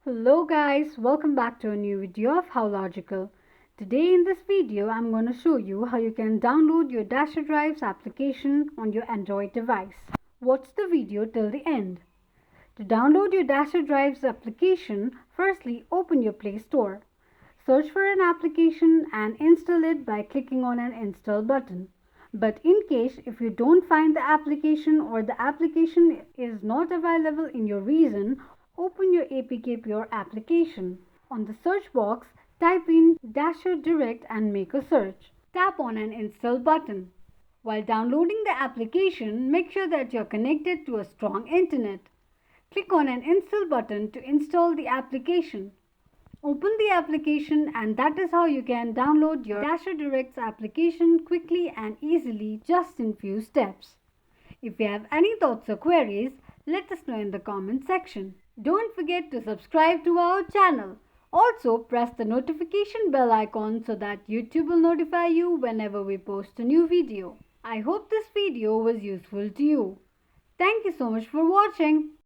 Hello guys, welcome back to a new video of How Logical. Today in this video I'm going to show you how you can download your Dasher Drives application on your Android device. Watch the video till the end. To download your Dasher Drives application, firstly open your Play Store. Search for an application and install it by clicking on an install button. But in case if you don't find the application or the application is not available in your region, open your APK Pure application. On the search box, type in Dasher Direct and make a search. Tap on an install button. While downloading the application, make sure that you're connected to a strong internet. Click on an install button to install the application. Open the application and that is how you can download your Dasher Direct's application quickly and easily just in few steps. If you have any thoughts or queries, let us know in the comment section. Don't forget to subscribe to our channel. Also press the notification bell icon so that YouTube will notify you whenever we post a new video. I hope this video was useful to you. Thank you so much for watching.